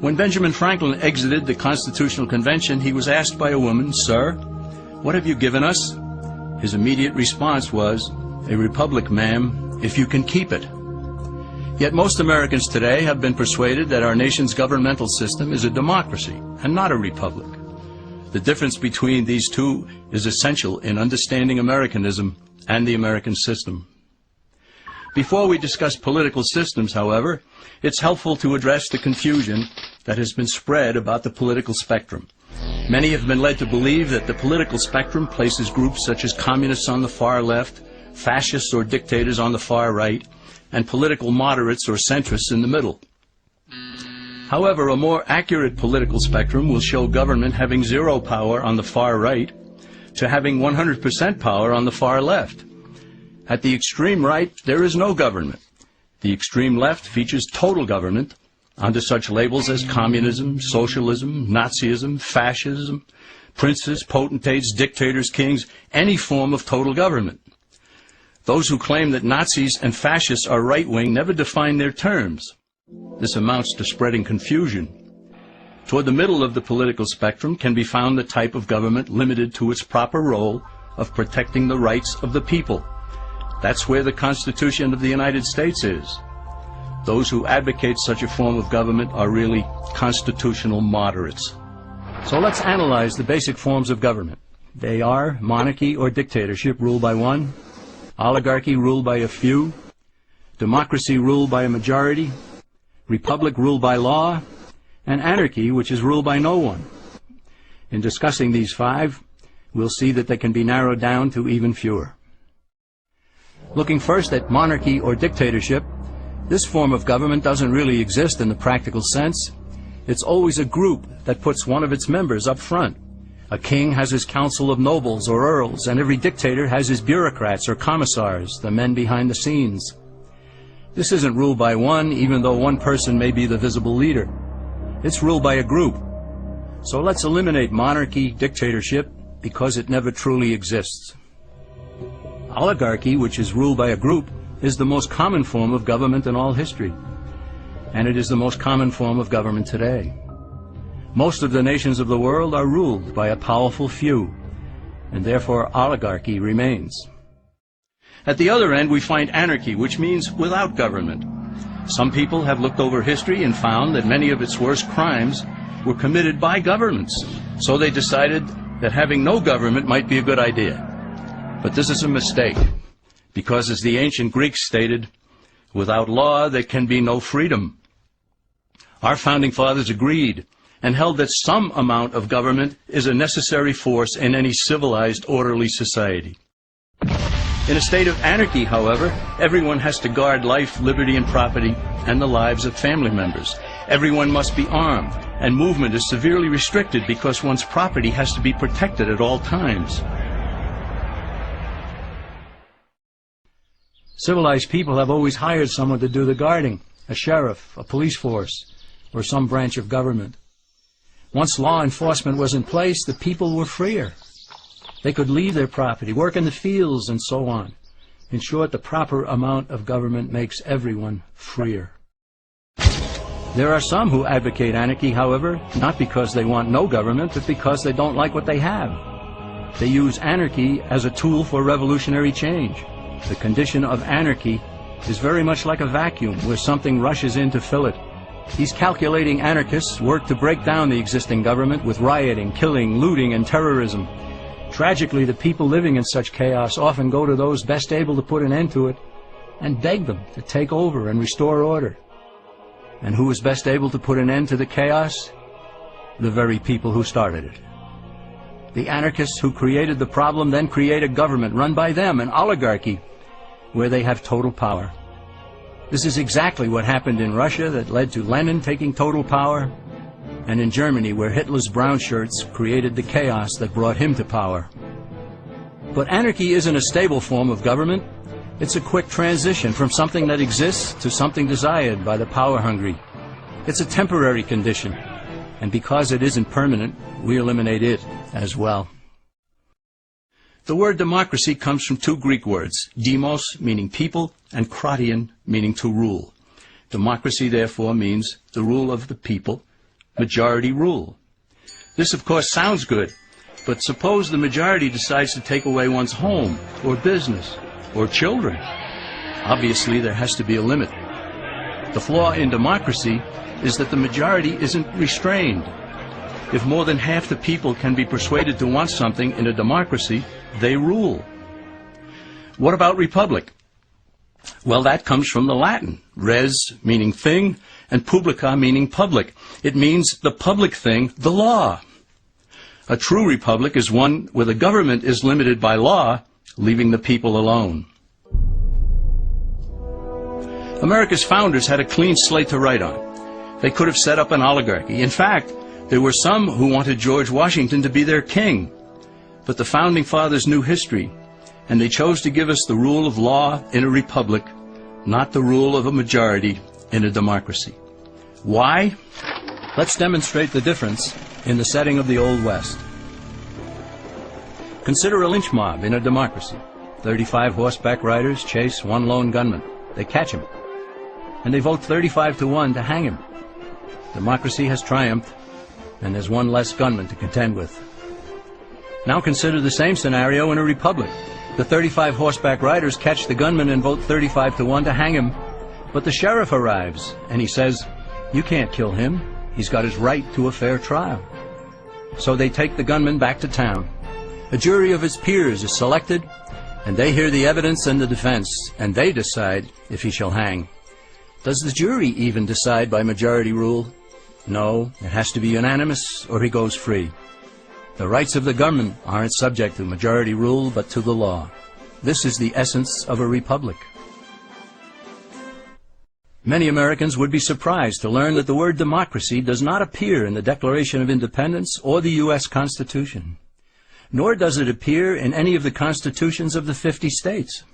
When Benjamin Franklin exited the Constitutional Convention, he was asked by a woman, "Sir, what have you given us?" His immediate response was, "A republic, ma'am, if you can keep it." Yet most Americans today have been persuaded that our nation's governmental system is a democracy and not a republic. The difference between these two is essential in understanding Americanism and the American system. Before we discuss political systems, however, it's helpful to address the confusion that has been spread about the political spectrum. Many have been led to believe that the political spectrum places groups such as communists on the far left, fascists or dictators on the far right, and political moderates or centrists in the middle. However, a more accurate political spectrum will show government having zero power on the far right to having 100% power on the far left. At the extreme right, there is no government. The extreme left features total government under such labels as communism, socialism, Nazism, fascism, princes, potentates, dictators, kings, any form of total government. Those who claim that Nazis and fascists are right-wing never define their terms. This amounts to spreading confusion. Toward the middle of the political spectrum can be found the type of government limited to its proper role of protecting the rights of the people. That's where the Constitution of the United States is. Those who advocate such a form of government are really constitutional moderates. So let's analyze the basic forms of government. They are monarchy or dictatorship ruled by one, oligarchy ruled by a few, democracy ruled by a majority, republic ruled by law, and anarchy, which is ruled by no one. In discussing these five, we'll see that they can be narrowed down to even fewer. Looking first at monarchy or dictatorship, this form of government doesn't really exist in the practical sense. It's always a group that puts one of its members up front. A king has his council of nobles or earls, and every dictator has his bureaucrats or commissars, the men behind the scenes. This isn't ruled by one, even though one person may be the visible leader. It's ruled by a group. So let's eliminate monarchy, dictatorship, because it never truly exists. Oligarchy, which is ruled by a group, is the most common form of government in all history. And it is the most common form of government today. Most of the nations of the world are ruled by a powerful few, and therefore oligarchy remains. At the other end, we find anarchy, which means without government. Some people have looked over history and found that many of its worst crimes were committed by governments, so they decided that having no government might be a good idea. But this is a mistake, because as the ancient Greeks stated, without law there can be no freedom. Our founding fathers agreed and held that some amount of government is a necessary force in any civilized, orderly society. In a state of anarchy, however, everyone has to guard life, liberty, and property, and the lives of family members. Everyone must be armed, and movement is severely restricted because one's property has to be protected at all times. Civilized people have always hired someone to do the guarding, a sheriff, a police force, or some branch of government. Once law enforcement was in place, the people were freer. They could leave their property, work in the fields, and so on. In short, the proper amount of government makes everyone freer. There are some who advocate anarchy, however, not because they want no government, but because they don't like what they have. They use anarchy as a tool for revolutionary change. The condition of anarchy is very much like a vacuum where something rushes in to fill it. These calculating anarchists work to break down the existing government with rioting, killing, looting, and terrorism. Tragically, the people living in such chaos often go to those best able to put an end to it and beg them to take over and restore order. And who is best able to put an end to the chaos? The very people who started it. The anarchists who created the problem then create a government run by them, an oligarchy, where they have total power. This is exactly what happened in Russia that led to Lenin taking total power, and in Germany where Hitler's brown shirts created the chaos that brought him to power. But anarchy isn't a stable form of government. It's a quick transition from something that exists to something desired by the power-hungry. It's a temporary condition, and because it isn't permanent, we eliminate it as well. The word democracy comes from two Greek words, demos, meaning people, and kratein, meaning to rule. Democracy, therefore, means the rule of the people, majority rule. This, of course, sounds good, but suppose the majority decides to take away one's home, or business, or children. Obviously, there has to be a limit. The flaw in democracy is that the majority isn't restrained. If more than half the people can be persuaded to want something in a democracy, they rule. What about republic? Well, that comes from the Latin, res meaning thing, and publica meaning public. It means the public thing, the law. A true republic is one where the government is limited by law, leaving the people alone. America's founders had a clean slate to write on. They could have set up an oligarchy. In fact, there were some who wanted George Washington to be their king. But the founding fathers knew history, and they chose to give us the rule of law in a republic, not the rule of a majority in a democracy. Why? Let's demonstrate the difference in the setting of the Old West. Consider a lynch mob in a democracy. 35 horseback riders chase one lone gunman. They catch him, and they vote 35 to 1 to hang him. Democracy has triumphed, and there's one less gunman to contend with. Now consider the same scenario in a republic. The 35 horseback riders catch the gunman and vote 35 to 1 to hang him, but the sheriff arrives, and he says, "You can't kill him. He's got his right to a fair trial." So they take the gunman back to town. A jury of his peers is selected, and they hear the evidence and the defense, and they decide if he shall hang. Does the jury even decide by majority rule? No, it has to be unanimous, or he goes free. The rights of the government aren't subject to majority rule, but to the law. This is the essence of a republic. Many Americans would be surprised to learn that the word democracy does not appear in the Declaration of Independence or the U.S. Constitution, nor does it appear in any of the constitutions of the 50 states.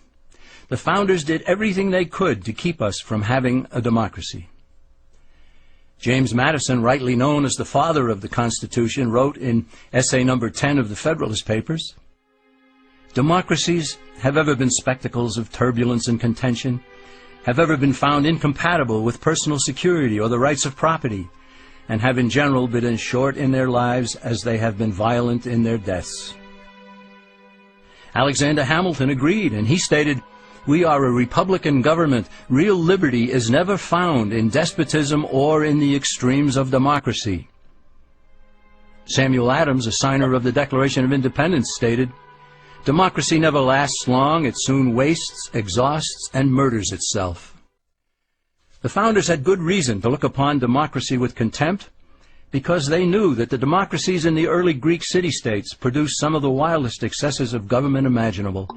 The founders did everything they could to keep us from having a democracy. James Madison, rightly known as the father of the Constitution, wrote in essay number 10 of the Federalist Papers, "Democracies have ever been spectacles of turbulence and contention, have ever been found incompatible with personal security or the rights of property, and have in general been as short in their lives as they have been violent in their deaths." Alexander Hamilton agreed, and he stated, "We are a republican government. Real liberty is never found in despotism or in the extremes of democracy." Samuel Adams, a signer of the Declaration of Independence, stated, "Democracy never lasts long. It soon wastes, exhausts, and murders itself." The founders had good reason to look upon democracy with contempt, because they knew that the democracies in the early Greek city-states produced some of the wildest excesses of government imaginable.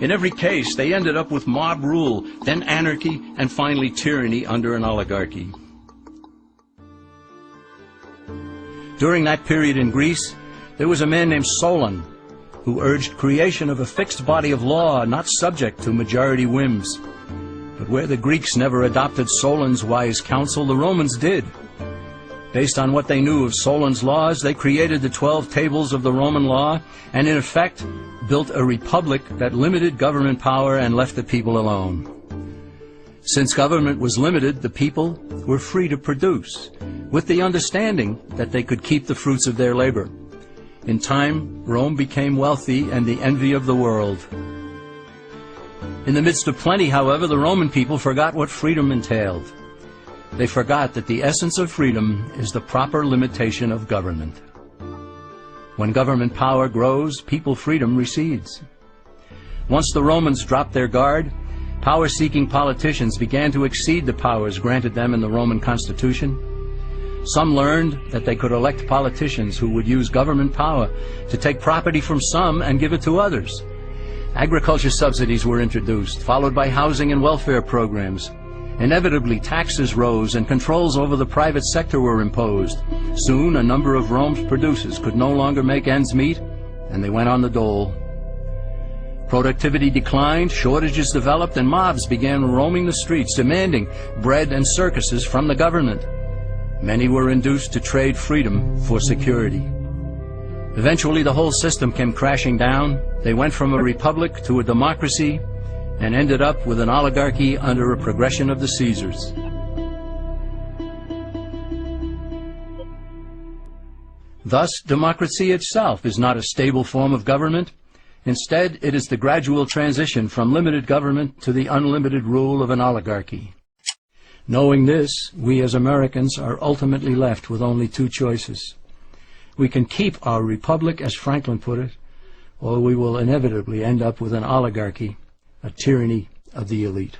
In every case, they ended up with mob rule, then anarchy, and finally tyranny under an oligarchy. During that period in Greece, there was a man named Solon, who urged creation of a fixed body of law not subject to majority whims. But where the Greeks never adopted Solon's wise counsel, the Romans did. Based on what they knew of Solon's laws, they created the 12 tables of the Roman law, and in effect built a republic that limited government power and left the people alone. Since government was limited, the people were free to produce, with the understanding that they could keep the fruits of their labor. In time, Rome became wealthy and the envy of the world. In the midst of plenty, however, the Roman people forgot what freedom entailed. They forgot that the essence of freedom is the proper limitation of government. When government power grows, people freedom recedes. Once the Romans dropped their guard, power-seeking politicians began to exceed the powers granted them in the Roman Constitution. Some learned that they could elect politicians who would use government power to take property from some and give it to others. Agriculture subsidies were introduced, followed by housing and welfare programs. Inevitably, taxes rose and controls over the private sector were imposed. Soon, a number of Rome's producers could no longer make ends meet, and they went on the dole. Productivity declined, shortages developed, and mobs began roaming the streets, demanding bread and circuses from the government. Many were induced to trade freedom for security. Eventually, the whole system came crashing down. They went from a republic to a democracy and ended up with an oligarchy under a progression of the Caesars. Thus, democracy itself is not a stable form of government. Instead, it is the gradual transition from limited government to the unlimited rule of an oligarchy. Knowing this, we as Americans are ultimately left with only two choices. We can keep our republic, as Franklin put it, or we will inevitably end up with an oligarchy, a tyranny of the elite.